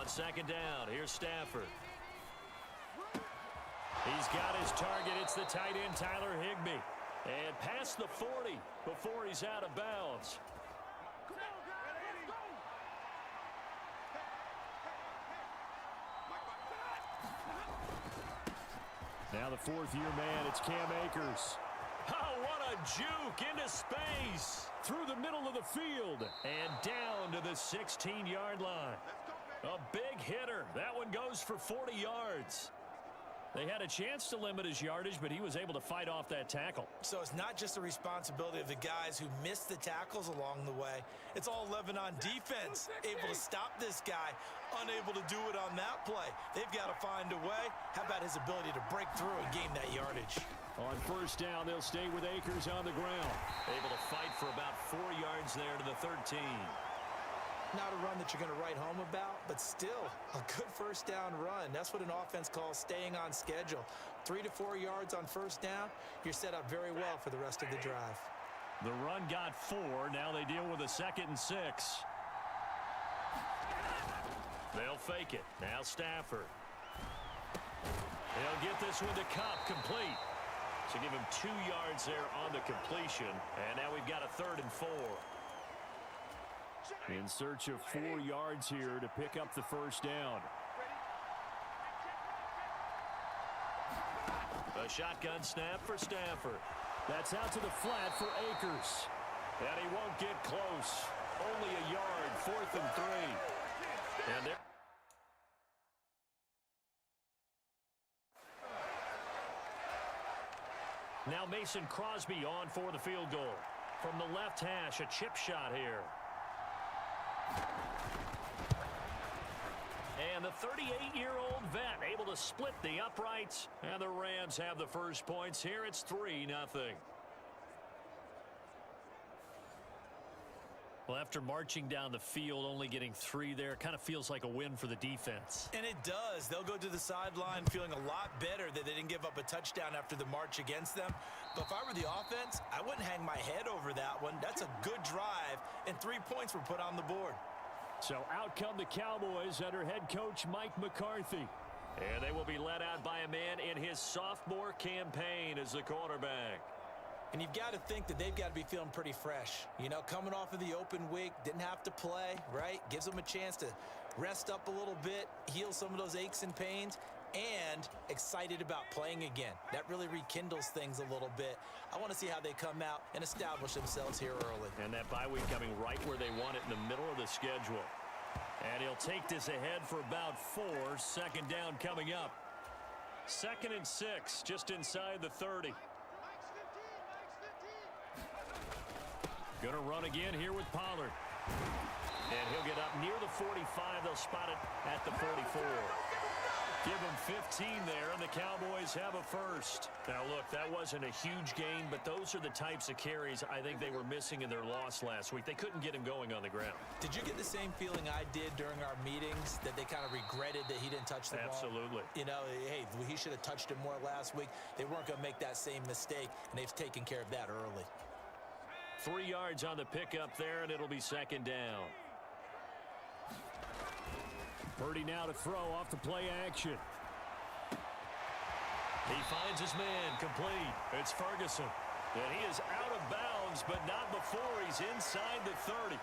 On second down, here's Stafford. He's got his target. It's the tight end, Tyler Higbee. And past the 40 before he's out of bounds. Now the fourth-year man, it's Cam Akers. Oh, what a juke into space. Through the middle of the field. And down to the 16-yard line. A big hitter. That one goes for 40 yards. They had a chance to limit his yardage, but he was able to fight off that tackle. So it's not just the responsibility of the guys who missed the tackles along the way. It's all 11 on defense, able to stop this guy, unable to do it on that play. They've got to find a way. How about his ability to break through and gain that yardage? On first down, they'll stay with Akers on the ground. Able to fight for about 4 yards there to the 13. Not a run that you're going to write home about, but still a good first down run. That's what an offense calls staying on schedule. 3 to 4 yards on first down, you're set up very well for the rest of the drive. The run got 4. Now they deal with a 2nd and 6. They'll fake it. Now Stafford. They'll get this one to Cup, complete. So give him 2 yards there on the completion. And now we've got a 3rd and 4. In search of 4 yards here to pick up the first down. A shotgun snap for Stafford. That's out to the flat for Akers. And he won't get close. Only a yard, 4th and 3. And there. Now Mason Crosby on for the field goal. From the left hash, a chip shot here. And the 38-year-old vet able to split the uprights. And the Rams have the first points here. It's 3-0. Well, after marching down the field, only getting 3 there, kind of feels like a win for the defense. And it does. They'll go to the sideline feeling a lot better that they didn't give up a touchdown after the march against them. But if I were the offense, I wouldn't hang my head over that one. That's a good drive, and 3 points were put on the board. So out come the Cowboys under head coach Mike McCarthy. And they will be led out by a man in his sophomore campaign as the quarterback. And you've got to think that they've got to be feeling pretty fresh. You know, coming off of the open week, didn't have to play, right? Gives them a chance to rest up a little bit, heal some of those aches and pains, and excited about playing again. That really rekindles things a little bit. I want to see how they come out and establish themselves here early. And that bye week coming right where they want it in the middle of the schedule. And he'll take this ahead for about 4. 2nd down coming up. 2nd and 6, just inside the 30. Going to run again here with Pollard. And he'll get up near the 45. They'll spot it at the 44. Give him 15 there, and the Cowboys have a first. Now, look, that wasn't a huge gain, but those are the types of carries I think they were missing in their loss last week. They couldn't get him going on the ground. Did you get the same feeling I did during our meetings, that they kind of regretted that he didn't touch the ball? Absolutely. You know, hey, he should have touched it more last week. They weren't going to make that same mistake, and they've taken care of that early. 3 yards on the pickup there, and it'll be 2nd down. Purdy now to throw off the play action. He finds his man, complete. It's Ferguson. And he is out of bounds, but not before he's inside the 30.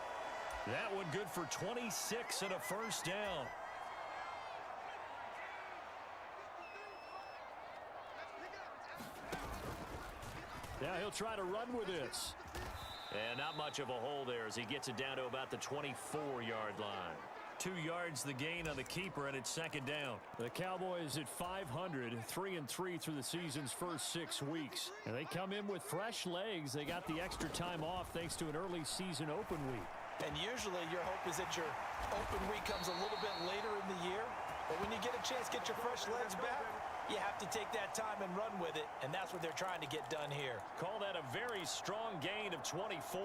That one good for 26 and a first down. Now he'll try to run with this. And not much of a hole there as he gets it down to about the 24-yard line. 2 yards the gain on the keeper, and it's 2nd down. The Cowboys at 500, 3-3 through the season's first 6 weeks. And they come in with fresh legs. They got the extra time off thanks to an early season open week. And usually your hope is that your open week comes a little bit later in the year. But when you get a chance to get your fresh legs back, you have to take that time and run with it. And that's what they're trying to get done here. Call that a very strong gain of 24.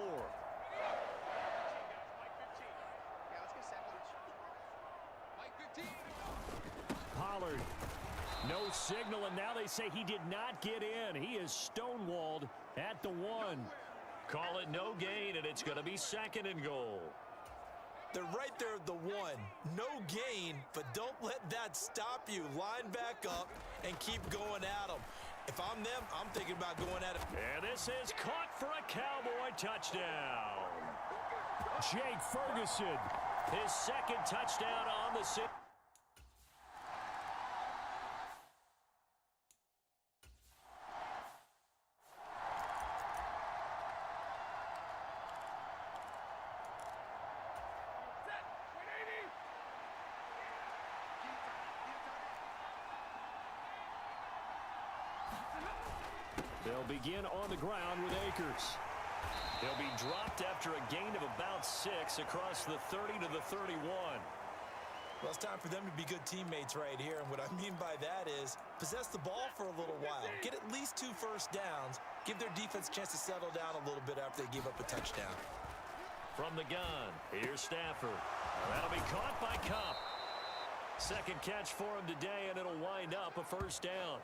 Pollard, no signal, and now they say he did not get in. He is stonewalled at the 1. Call it no gain, and it's going to be 2nd and goal. They're right there at the one. No gain, but don't let that stop you. Line back up and keep going at them. If I'm them, I'm thinking about going at it. And this is caught for a Cowboy touchdown. Jake Ferguson, his second touchdown on the season. They'll begin on the ground with Akers. He'll be dropped after a gain of about 6 across the 30 to the 31. Well, it's time for them to be good teammates right here. And what I mean by that is possess the ball for a little while. Get at least 2 first downs. Give their defense a chance to settle down a little bit after they give up a touchdown. From the gun, here's Stafford. That'll be caught by Kupp. Second catch for him today, and it'll wind up a first down.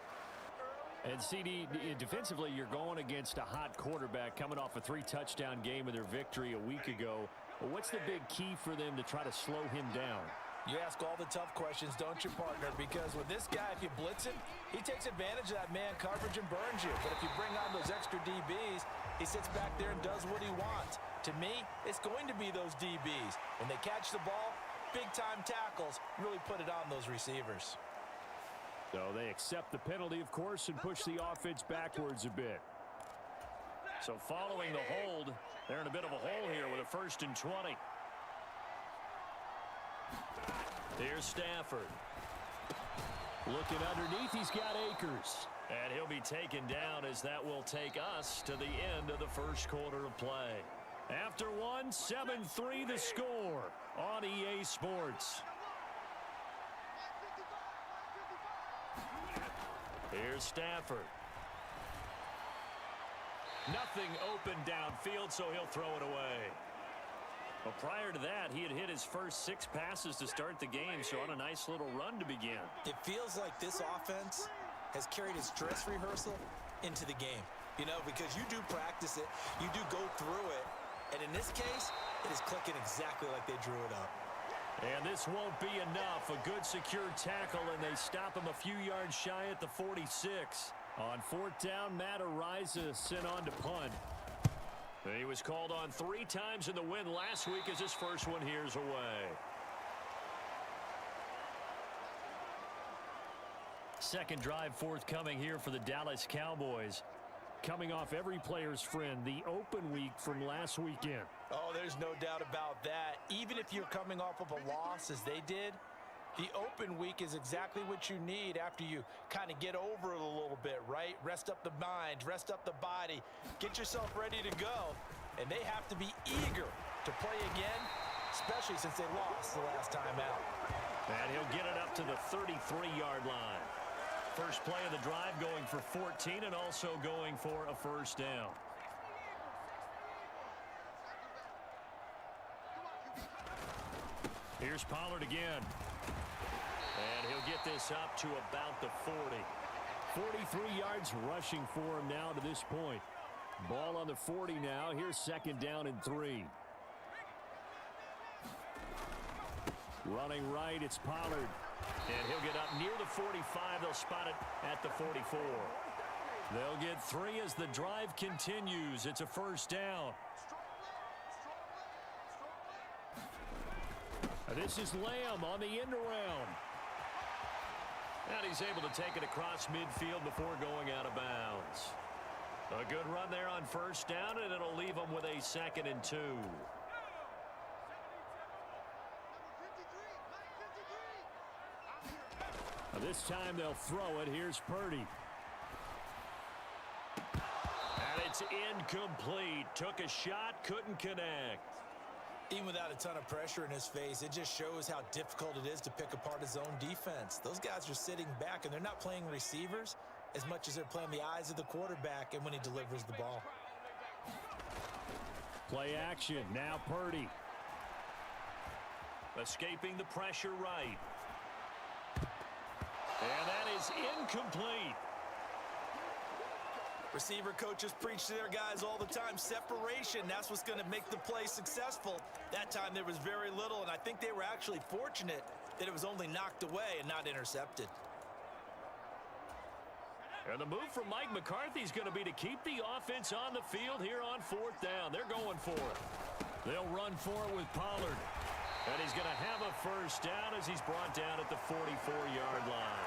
And CD, defensively, you're going against a hot quarterback coming off a 3-touchdown game of their victory a week ago. Well, what's the big key for them to try to slow him down? You ask all the tough questions, don't you, partner? Because with this guy, if you blitz him, he takes advantage of that man coverage and burns you. But if you bring on those extra DBs, he sits back there and does what he wants. To me, it's going to be those DBs. When they catch the ball, big-time tackles really put it on those receivers. So they accept the penalty, of course, and push the offense backwards a bit. So following the hold, they're in a bit of a hole here with a 1st and 20. Here's Stafford. Looking underneath, he's got Akers. And he'll be taken down as that will take us to the end of the first quarter of play. After one, 7-3 the score on EA Sports. Here's Stafford. Nothing open downfield, so he'll throw it away. Well, prior to that, he had hit his first 6 passes to start the game, so on a nice little run to begin. It feels like this offense has carried its dress rehearsal into the game. You know, because you do practice it, you do go through it, and in this case, it is clicking exactly like they drew it up. And this won't be enough. A good secure tackle, and they stop him a few yards shy at the 46. On 4th down, Matt Araiza sent on to punt. He was called on 3 times in the win last week as his first one here's away. Second drive forthcoming here for the Dallas Cowboys. Coming off every player's friend, the open week from last weekend. Oh, there's no doubt about that. Even if you're coming off of a loss as they did, the open week is exactly what you need after you kind of get over it a little bit, right? Rest up the mind, rest up the body, get yourself ready to go. And they have to be eager to play again, especially since they lost the last time out. And he'll get it up to the 33-yard line. First play of the drive going for 14 and also going for a first down. Here's Pollard again. And he'll get this up to about the 40. 43 yards rushing for him now to this point. Ball on the 40 now. Here's 2nd down and 3. Running right, it's Pollard. And he'll get up near the 45. They'll spot it at the 44. They'll get 3 as the drive continues. It's a first down. This is Lamb on the end around. And he's able to take it across midfield before going out of bounds. A good run there on first down, and it'll leave them with a 2nd and 2. This time they'll throw it. Here's Purdy. And it's incomplete. Took a shot, couldn't connect. Even without a ton of pressure in his face, it just shows how difficult it is to pick apart his own defense. Those guys are sitting back, and they're not playing receivers as much as they're playing the eyes of the quarterback and when he delivers the ball. Play action. Now Purdy. Escaping the pressure right. And that is incomplete. Receiver coaches preach to their guys all the time. Separation, that's what's going to make the play successful. That time there was very little, and I think they were actually fortunate that it was only knocked away and not intercepted. And the move from Mike McCarthy is going to be to keep the offense on the field here on 4th down. They're going for it. They'll run for it with Pollard. And he's going to have a first down as he's brought down at the 44-yard line.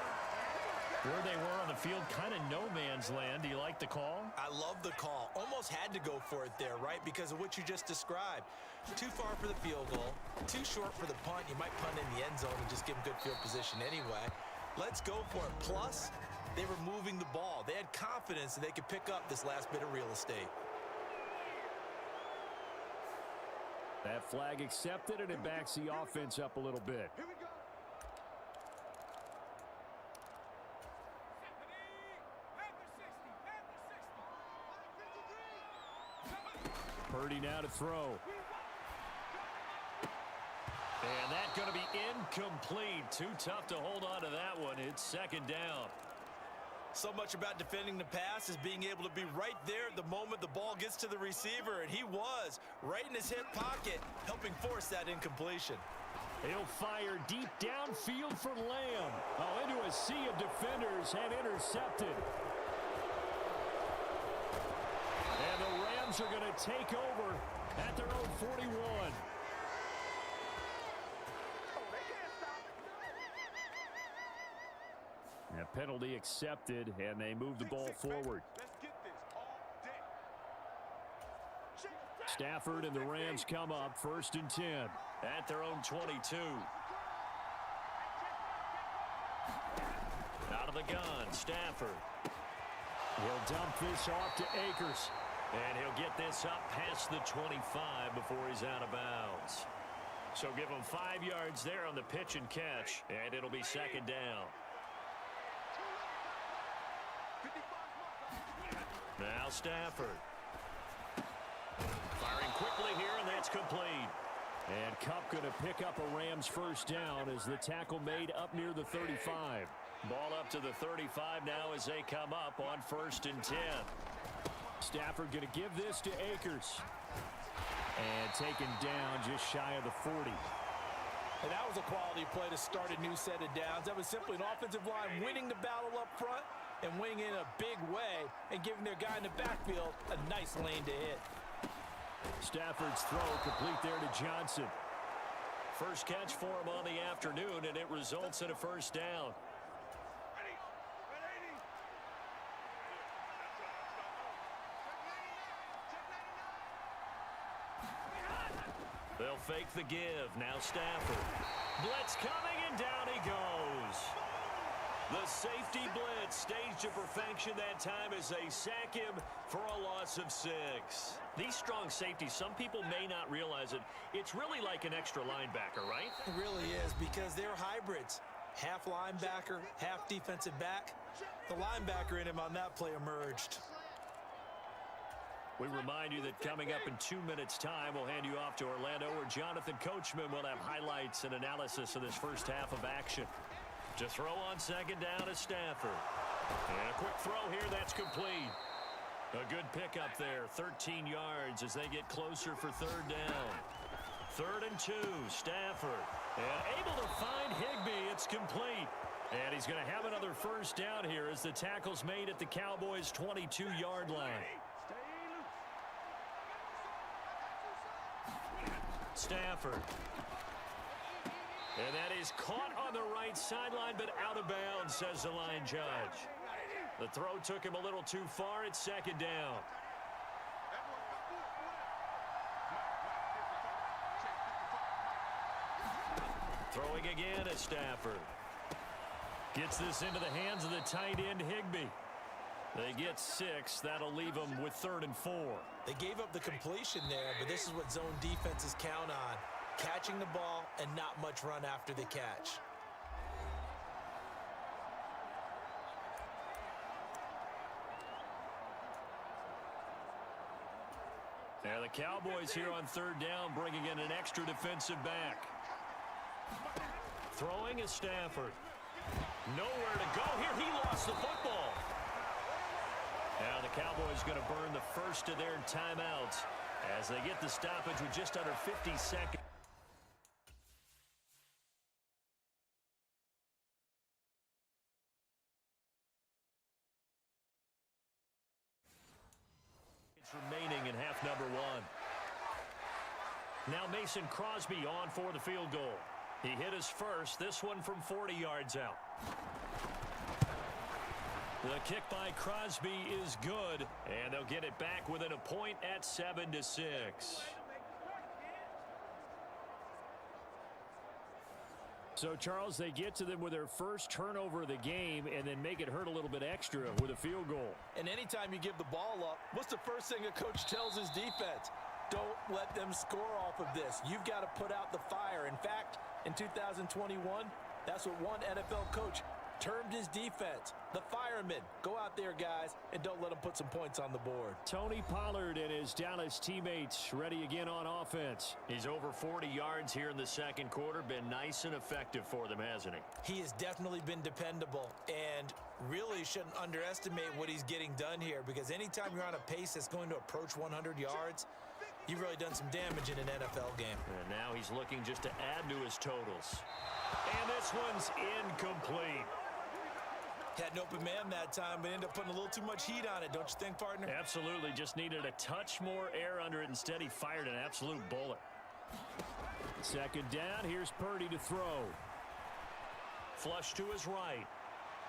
Where they were on the field, kind of no man's land. Do you like the call? I love the call. Almost had to go for it there, right? Because of what you just described. Too far for the field goal. Too short for the punt. You might punt in the end zone and just give them good field position anyway. Let's go for it. Plus, they were moving the ball. They had confidence that they could pick up this last bit of real estate. That flag accepted, and it backs the offense up a little bit. Here we go. Purdy now to throw. And that's going to be incomplete. Too tough to hold on to that one. It's 2nd down. So much about defending the pass is being able to be right there at the moment the ball gets to the receiver, and he was right in his hip pocket, helping force that incompletion. He'll fire deep downfield for Lamb. Oh, into a sea of defenders and intercepted. And the Rams are going to take over at their own 41. A penalty accepted, and they move the ball forward. Stafford and the Rams come up 1st and 10. At their own 22. Out of the gun, Stafford. He'll dump this off to Akers. And he'll get this up past the 25 before he's out of bounds. So give him 5 yards there on the pitch and catch, and it'll be 2nd down. Now Stafford. Firing quickly here, and that's complete. And Kupp going to pick up a Rams first down as the tackle made up near the 35. Ball up to the 35 now as they come up on 1st and 10. Stafford going to give this to Akers. And taken down just shy of the 40. And that was a quality play to start a new set of downs. That was simply an offensive line winning the battle up front and winning in a big way and giving their guy in the backfield a nice lane to hit. Stafford's throw complete there to Johnson. First catch for him on the afternoon, and it results in a first down. They'll fake the give. Now Stafford. Blitz coming, and down he goes. The safety blitz staged to perfection that time as they sack him for a loss of 6. These strong safeties, some people may not realize it. It's really like an extra linebacker, right? It really is, because they're hybrids. Half linebacker, half defensive back. The linebacker in him on that play emerged. We remind you that coming up in 2 minutes' time, we'll hand you off to Orlando, where Jonathan Coachman will have highlights and analysis of this first half of action. To throw on 2nd down is Stafford. And a quick throw here, that's complete. A good pickup there, 13 yards as they get closer for 3rd down. 3rd and 2, Stafford. And able to find Higbee, it's complete. And he's going to have another first down here as the tackle's made at the Cowboys' 22-yard line. Stafford. And that is caught on the right sideline, but out of bounds, says the line judge. The throw took him a little too far. It's 2nd down. Throwing again at Stafford. Gets this into the hands of the tight end, Higbee. They get 6. That'll leave them with 3rd and 4. They gave up the completion there, but this is what zone defenses count on. Catching the ball and not much run after the catch. Now the Cowboys here on 3rd down, bringing in an extra defensive back. Throwing is Stafford. Nowhere to go here. He lost the football. Now the Cowboys going to burn the first of their timeouts as they get the stoppage with just under 50 seconds. Remaining in half number one. Now Mason Crosby on for the field goal. He hit his first, this one from 40 yards out. The kick by Crosby is good, and they'll get it back within a point at 7-6. So, Charles, they get to them with their first turnover of the game and then make it hurt a little bit extra with a field goal. And anytime you give the ball up, what's the first thing a coach tells his defense? Don't let them score off of this. You've got to put out the fire. In fact, in 2021, that's what one NFL coach termed his defense, the firemen. Go out there, guys, and don't let them put some points on the board. Tony Pollard and his Dallas teammates ready again on offense. He's over 40 yards here in the second quarter. Been nice and effective for them, hasn't he? He has definitely been dependable, and really shouldn't underestimate what he's getting done here, because anytime you're on a pace that's going to approach 100 yards, you've really done some damage in an NFL game. And now he's looking just to add to his totals. And this one's incomplete. Had an open man that time, but ended up putting a little too much heat on it, don't you think, partner? Absolutely. Just needed a touch more air under it. Instead, he fired an absolute bullet. Second down. Here's Purdy to throw. Flush to his right.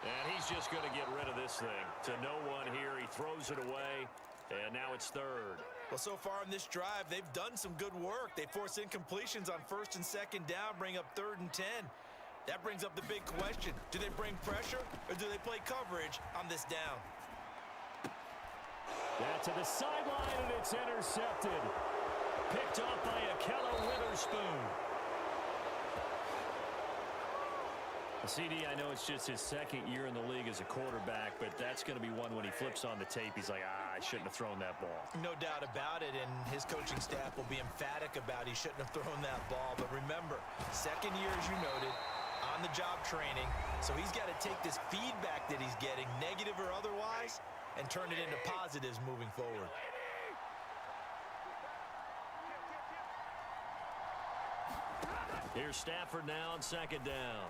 And he's just going to get rid of this thing. To no one here. He throws it away. And now it's third. Well, so far in this drive, they've done some good work. They force incompletions on first and second down, bring up 3rd and 10. That brings up the big question. Do they bring pressure or do they play coverage on this down? That to the sideline, and it's intercepted. Picked off by Akello Witherspoon. CD, I know it's just his second year in the league as a quarterback, but that's going to be one when he flips on the tape. He's like, I shouldn't have thrown that ball. No doubt about it, and his coaching staff will be emphatic about he shouldn't have thrown that ball. But remember, second year, as you noted, on-the-job training, so he's got to take this feedback that he's getting, negative or otherwise, and turn it into positives moving forward. Here's Stafford now on second down.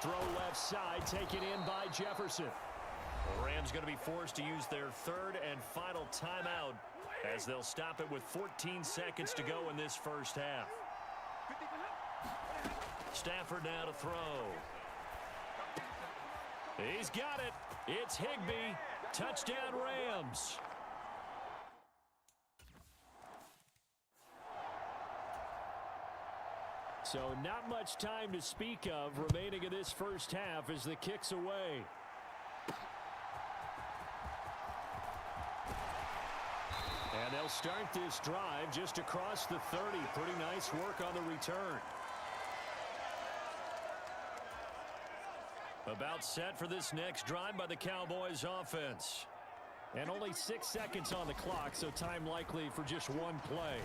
Throw left side, taken in by Jefferson. The Rams going to be forced to use their third and final timeout as they'll stop it with 14 seconds to go in this first half. Stafford now to throw. He's got it. It's Higbee. Touchdown, Rams. So not much time to speak of remaining in this first half as the kick's away. And they'll start this drive just across the 30. Pretty nice work on the return. About set for this next drive by the Cowboys offense. And only 6 seconds on the clock, so time likely for just one play.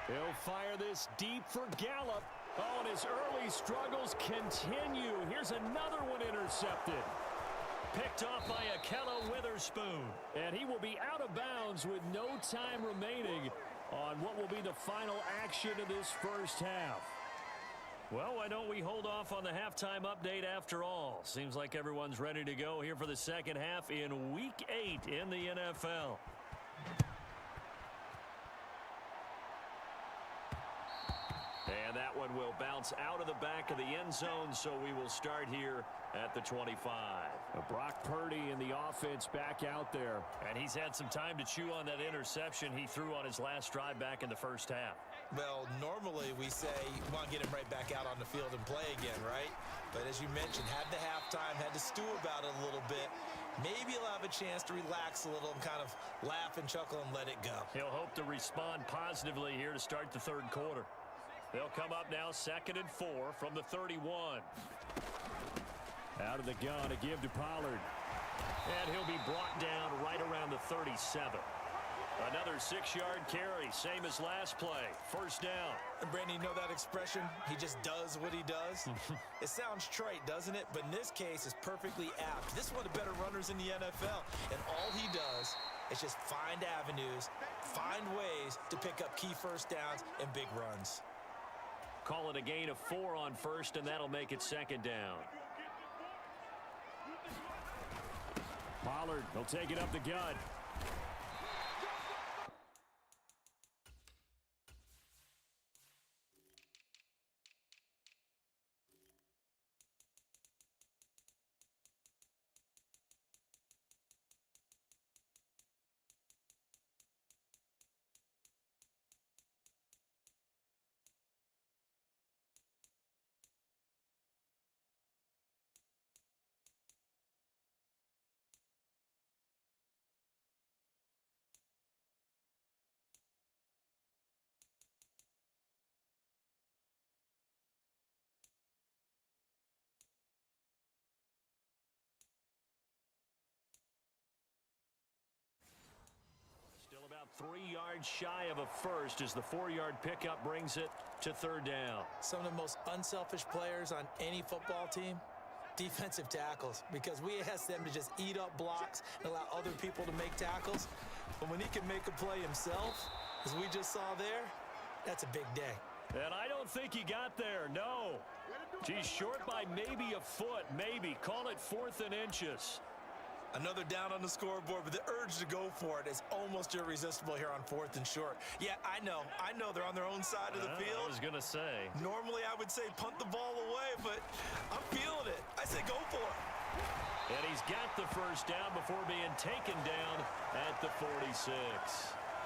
He'll fire this deep for Gallup. Oh, and his early struggles continue. Here's another one intercepted. Picked off by Akello Witherspoon. And he will be out of bounds with no time remaining on what will be the final action of this first half. Well, why don't we hold off on the halftime update after all? Seems like everyone's ready to go here for the second half in Week 8 in the NFL. And that one will bounce out of the back of the end zone, so we will start here at the 25. Brock Purdy and the offense back out there. And he's had some time to chew on that interception he threw on his last drive back in the first half. Well, normally we say you want to get him right back out on the field and play again, right? But as you mentioned, had the halftime, had to stew about it a little bit. Maybe he'll have a chance to relax a little and kind of laugh and chuckle and let it go. He'll hope to respond positively here to start the third quarter. They'll come up now 2nd and 4 from the 31. Out of the gun to give to Pollard. And he'll be brought down right around the 37. Another 6-yard carry, same as last play. First down. And Brandon, you know that expression? He just does what he does. It sounds trite, doesn't it? But in this case, it's perfectly apt. This is one of the better runners in the NFL. And all he does is just find avenues, find ways to pick up key first downs and big runs. Call it a gain of 4 on first, and that'll make it second down. Pollard, he'll take it up the gut. About 3 yards shy of a first as the 4-yard pickup brings it to third down. Some of the most unselfish players on any football team, defensive tackles, because we ask them to just eat up blocks and allow other people to make tackles. But when he can make a play himself, as we just saw there, that's a big day. And I don't think he got there, no. He's short by maybe a foot, maybe. Call it 4th and inches. Another down on the scoreboard, but the urge to go for it is almost irresistible here on 4th and short. Yeah, I know they're on their own side of the field. I was going to say. Normally, I would say punt the ball away, but I'm feeling it. I say go for it. And he's got the first down before being taken down at the 46.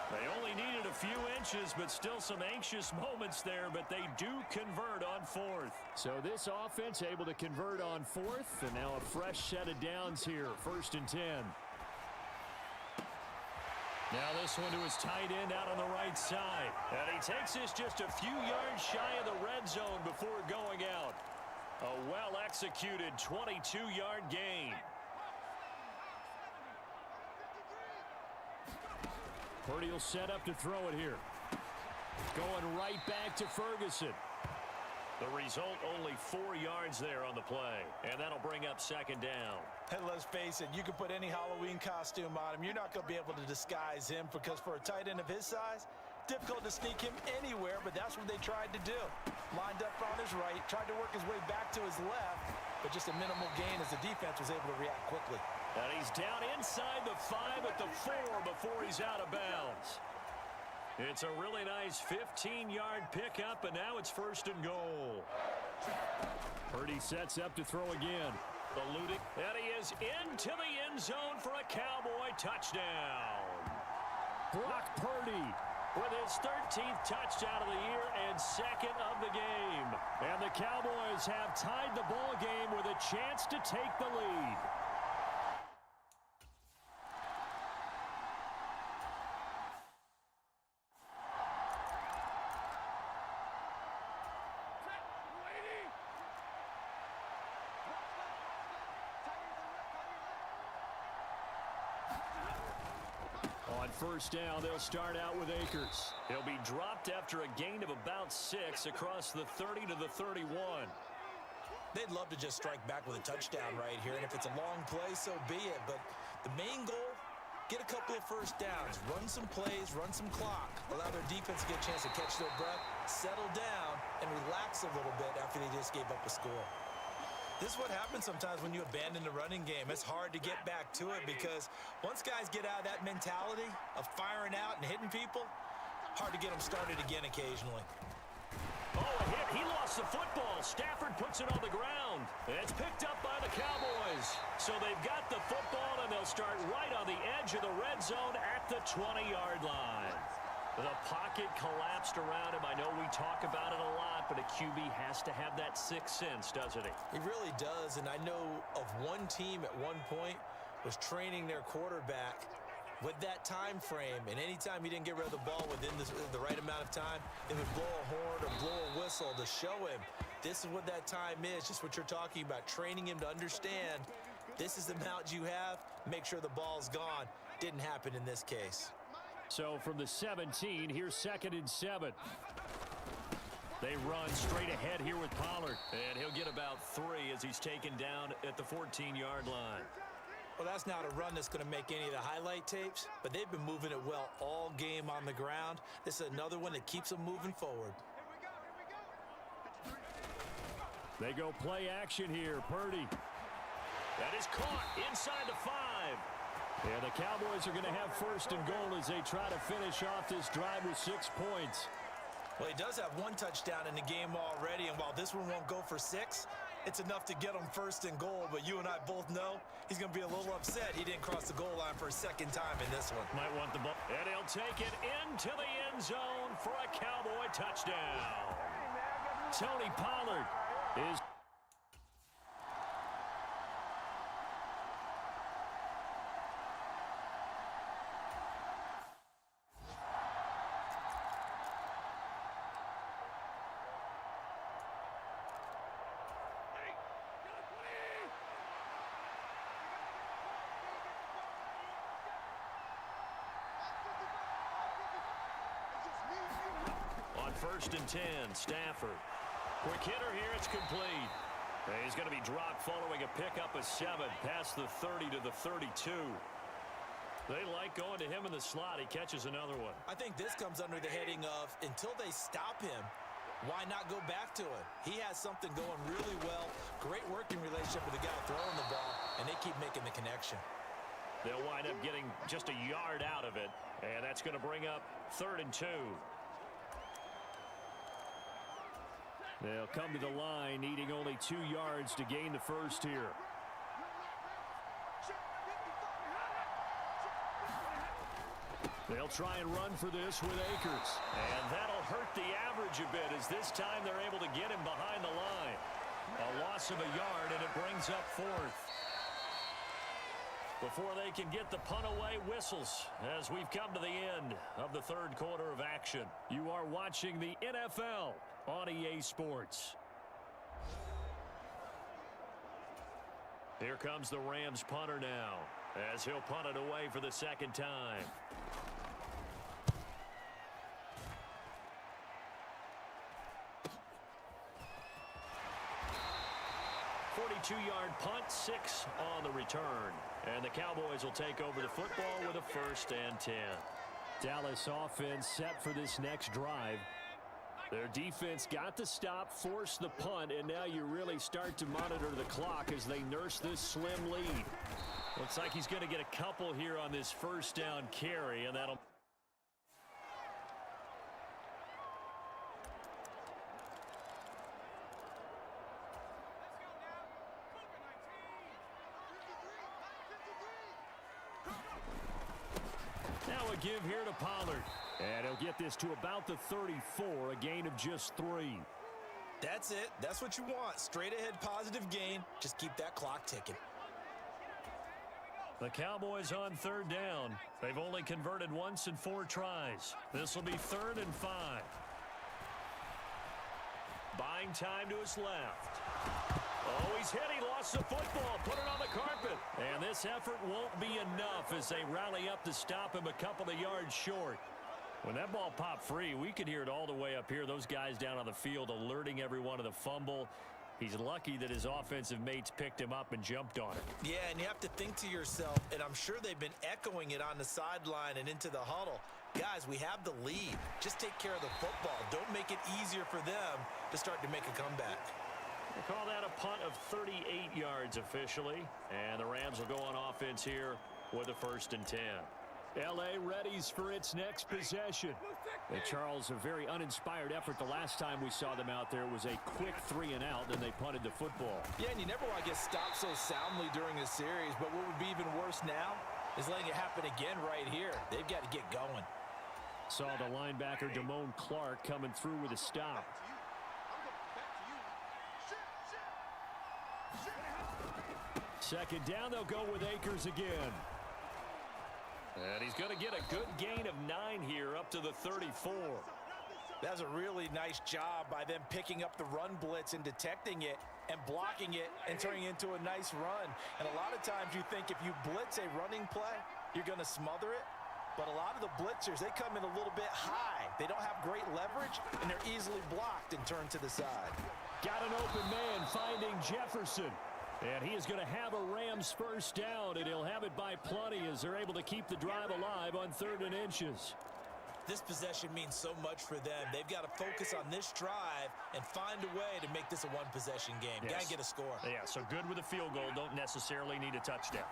They only needed a few inches, but still some anxious moments there, but they do convert on 4th. So this offense able to convert on 4th, and now a fresh set of downs here, 1st and 10. Now this one to his tight end out on the right side. And he takes this just a few yards shy of the red zone before going out. A well-executed 22-yard gain. Purdy will set up to throw it here. Going right back to Ferguson. The result, only 4 yards there on the play. And that'll bring up second down. And let's face it, you can put any Halloween costume on him. You're not going to be able to disguise him because for a tight end of his size, difficult to sneak him anywhere, but that's what they tried to do. Lined up on his right, tried to work his way back to his left, but just a minimal gain as the defense was able to react quickly. And he's down inside the 5 at the 4 before he's out of bounds. It's a really nice 15-yard pickup, and now it's 1st and goal. Purdy sets up to throw again. Eluding, and he is into the end zone for a Cowboy touchdown. Brock Purdy with his 13th touchdown of the year and 2nd of the game. And the Cowboys have tied the ball game with a chance to take the lead. On first down, they'll start out with Akers. He'll be dropped after a gain of about 6 across the 30 to the 31. They'd love to just strike back with a touchdown right here, and if it's a long play, so be it. But the main goal, get a couple of first downs, run some plays, run some clock, allow their defense to get a chance to catch their breath, settle down, and relax a little bit after they just gave up a score. This is what happens sometimes when you abandon the running game. It's hard to get back to it because once guys get out of that mentality of firing out and hitting people, hard to get them started again occasionally. Oh, a hit. He lost the football. Stafford puts it on the ground. It's picked up by the Cowboys. So they've got the football, and they'll start right on the edge of the red zone at the 20-yard line. The pocket collapsed around him. I know we talk about it a lot, but a QB has to have that sixth sense, doesn't he? He really does, and I know of one team at one point was training their quarterback with that time frame, and anytime he didn't get rid of the ball within the right amount of time, they would blow a horn or blow a whistle to show him this is what that time is, just what you're talking about, training him to understand this is the amount you have, make sure the ball's gone. Didn't happen in this case. So from the 17, here's 2nd and 7. They run straight ahead here with Pollard. And he'll get about 3 as he's taken down at the 14-yard line. Well, that's not a run that's going to make any of the highlight tapes, but they've been moving it well all game on the ground. This is another one that keeps them moving forward. They go play action here. Purdy. That is caught inside the 5. And the Cowboys are going to have 1st and goal as they try to finish off this drive with 6 points. Well, he does have 1 touchdown in the game already, and while this one won't go for 6, it's enough to get him 1st and goal. But you and I both know he's going to be a little upset he didn't cross the goal line for a 2nd time in this one. Might want the ball. And he'll take it into the end zone for a Cowboy touchdown. Tony Pollard is... On 1st and 10, Stafford. Quick hitter here, it's complete. And he's going to be dropped following a pickup of 7 past the 30 to the 32. They like going to him in the slot. He catches another one. I think this comes under the heading of until they stop him, why not go back to it? He has something going really well. Great working relationship with the guy throwing the ball, and they keep making the connection. They'll wind up getting just a yard out of it, and that's going to bring up 3rd and 2. They'll come to the line, needing only 2 yards to gain the 1st here. They'll try and run for this with Akers. And that'll hurt the average a bit as this time they're able to get him behind the line. A loss of a yard, and it brings up 4th. Before they can get the punt away, whistles as we've come to the end of the 3rd quarter of action. You are watching the NFL on EA Sports. Here comes the Rams punter now as he'll punt it away for the 2nd time. 42-yard punt, 6 on the return. And the Cowboys will take over the football with a 1st and 10. Dallas offense set for this next drive. Their defense got the stop, forced the punt, and now you really start to monitor the clock as they nurse this slim lead. Looks like he's going to get a couple here on this 1st down carry, and that'll... Now a give here to Pollard. And he'll get this to about the 34, a gain of just 3. That's it. That's what you want. Straight ahead positive gain. Just keep that clock ticking. The Cowboys on 3rd down. They've only converted once in 4 tries. This will be 3rd and 5. Buying time to his left. Oh, he's hit. He lost the football. Put it on the carpet. And this effort won't be enough as they rally up to stop him a couple of yards short. When that ball popped free, we could hear it all the way up here. Those guys down on the field alerting everyone of the fumble. He's lucky that his offensive mates picked him up and jumped on it. Yeah, and you have to think to yourself, and I'm sure they've been echoing it on the sideline and into the huddle. Guys, we have the lead. Just take care of the football. Don't make it easier for them to start to make a comeback. We'll call that a punt of 38 yards officially. And the Rams will go on offense here with a 1st and 10. L.A. readies for its next possession. And Charles, a very uninspired effort the last time we saw them out there was a quick 3 and out, then they punted the football. Yeah, and you never want to get stopped so soundly during a series, but what would be even worse now is letting it happen again right here. They've got to get going. Saw the linebacker Damone Clark coming through with a stop. Second down, they'll go with Akers again. And he's going to get a good gain of 9 here up to the 34. That's a really nice job by them picking up the run blitz and detecting it and blocking it and turning it into a nice run. And a lot of times you think if you blitz a running play, you're going to smother it. But a lot of the blitzers, they come in a little bit high. They don't have great leverage, and they're easily blocked and turned to the side. Got an open man finding Jefferson. And he is going to have a Rams first down, and he'll have it by plenty as they're able to keep the drive alive on 3rd and inches. This possession means so much for them. They've got to focus on this drive and find a way to make this a one-possession game. Yes. Got to get a score. Yeah, so good with a field goal. Don't necessarily need a touchdown.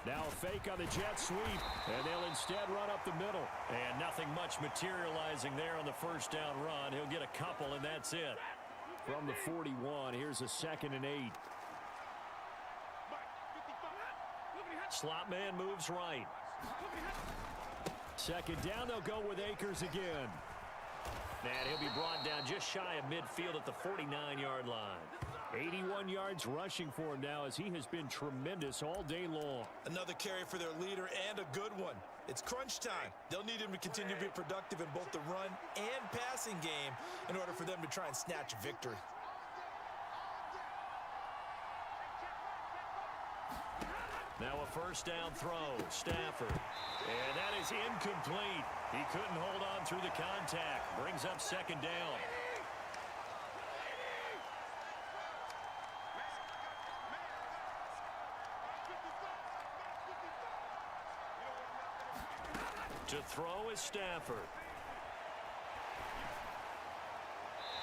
Now a fake on the jet sweep, and they'll instead run up the middle. And nothing much materializing there on the first down run. He'll get a couple, and that's it. From the 41, here's a 2nd and 8. Slot man moves right. 2nd down, they'll go with Akers again. And he'll be brought down just shy of midfield at the 49-yard line. 81 yards rushing for him now as he has been tremendous all day long. Another carry for their leader and a good one. It's crunch time. They'll need him to continue to be productive in both the run and passing game in order for them to try and snatch a victory. Now a first down throw, Stafford. And that is incomplete. He couldn't hold on through the contact. Brings up 2nd down. To throw is Stafford.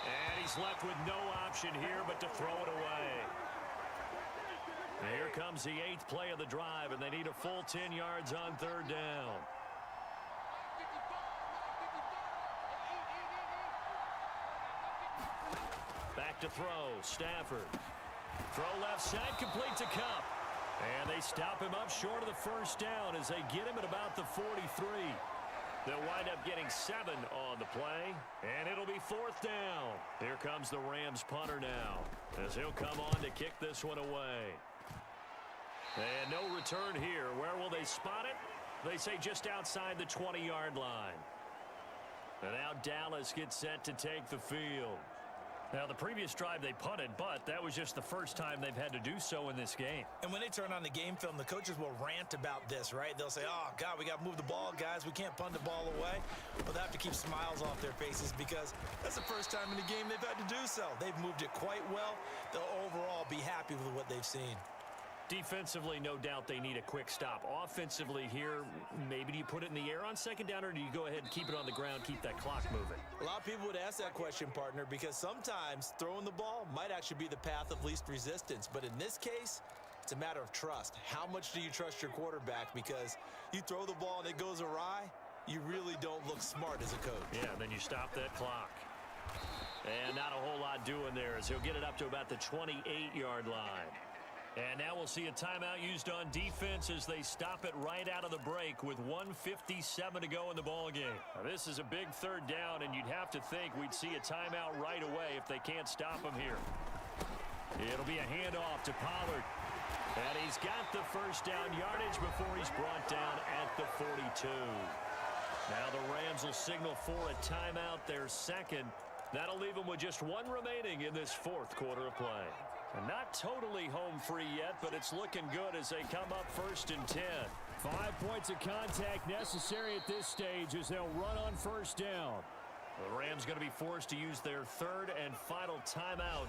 And he's left with no option here but to throw it away. And here comes the 8th play of the drive, and they need a full 10 yards on 3rd down. Back to throw, Stafford. Throw left side, complete to Kupp. And they stop him up short of the first down as they get him at about the 43. They'll wind up getting 7 on the play, and it'll be 4th down. Here comes the Rams punter now as he'll come on to kick this one away. And no return here. Where will they spot it? They say just outside the 20-yard line. And now Dallas gets set to take the field. Now, the previous drive they punted, but that was just the first time they've had to do so in this game. And when they turn on the game film, the coaches will rant about this, right? They'll say, oh, God, we got to move the ball, guys. We can't punt the ball away. Well, they have to keep smiles off their faces because that's the first time in the game they've had to do so. They've moved it quite well. They'll overall be happy with what they've seen. Defensively, no doubt they need a quick stop. Offensively here, maybe do you put it in the air on 2nd down, or do you go ahead and keep it on the ground, keep that clock moving? A lot of people would ask that question, partner, because sometimes throwing the ball might actually be the path of least resistance. But in this case, it's a matter of trust. How much do you trust your quarterback? Because you throw the ball and it goes awry, you really don't look smart as a coach. Yeah, then you stop that clock. And not a whole lot doing there as he'll get it up to about the 28-yard line. And now we'll see a timeout used on defense as they stop it right out of the break with 1:57 to go in the ballgame. This is a big 3rd down, and you'd have to think we'd see a timeout right away if they can't stop him here. It'll be a handoff to Pollard. And he's got the first down yardage before he's brought down at the 42. Now the Rams will signal for a timeout, their 2nd. That'll leave them with just 1 remaining in this 4th quarter of play. And not totally home free yet, but it's looking good as they come up 1st and 10. 5 points of contact necessary at this stage as they'll run on 1st down. The Rams going to be forced to use their 3rd and final timeout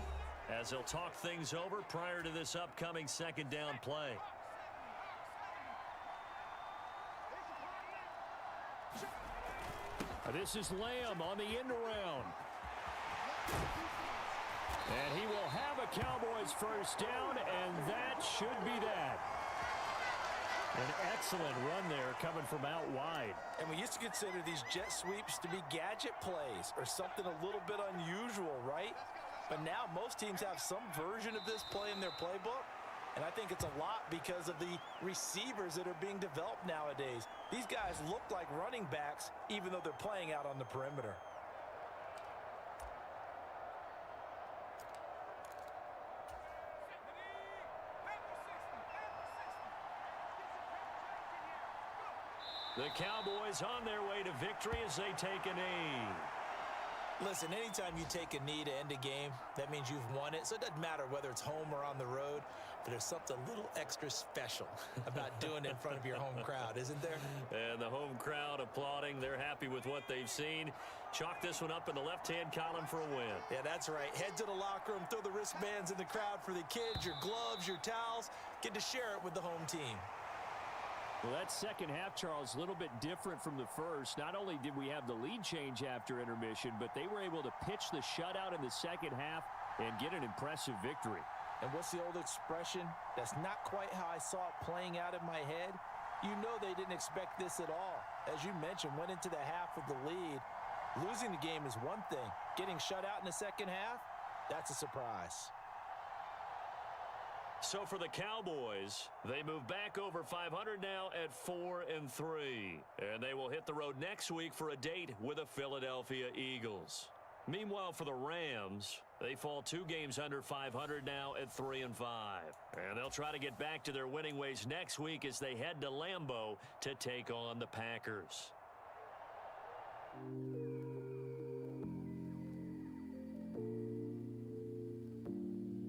as they'll talk things over prior to this upcoming 2nd down play. This is Lamb on the end around. And he will have a Cowboys first down, and that should be that. An excellent run there coming from out wide. And we used to consider these jet sweeps to be gadget plays or something a little bit unusual, right? But now most teams have some version of this play in their playbook. And I think it's a lot because of the receivers that are being developed nowadays. These guys look like running backs even though they're playing out on the perimeter. The Cowboys on their way to victory as they take a knee. Listen, anytime you take a knee to end a game, that means you've won it. So it doesn't matter whether it's home or on the road, but there's something a little extra special about doing it in front of your home crowd, isn't there? And the home crowd applauding. They're happy with what they've seen. Chalk this one up in the left-hand column for a win. Yeah, that's right. Head to the locker room, throw the wristbands in the crowd for the kids, your gloves, your towels. Get to share it with the home team. Well, that second half, Charles, a little bit different from the first. Not only did we have the lead change after intermission, but they were able to pitch the shutout in the second half and get an impressive victory. And what's the old expression? That's not quite how I saw it playing out in my head. You know they didn't expect this at all. As you mentioned, went into the half with the lead. Losing the game is one thing. Getting shut out in the second half, that's a surprise. So for the Cowboys, they move back over 500 now at 4-3. And they will hit the road next week for a date with the Philadelphia Eagles. Meanwhile, for the Rams, they fall 2 games under 500 now at 3-5. And they'll try to get back to their winning ways next week as they head to Lambeau to take on the Packers.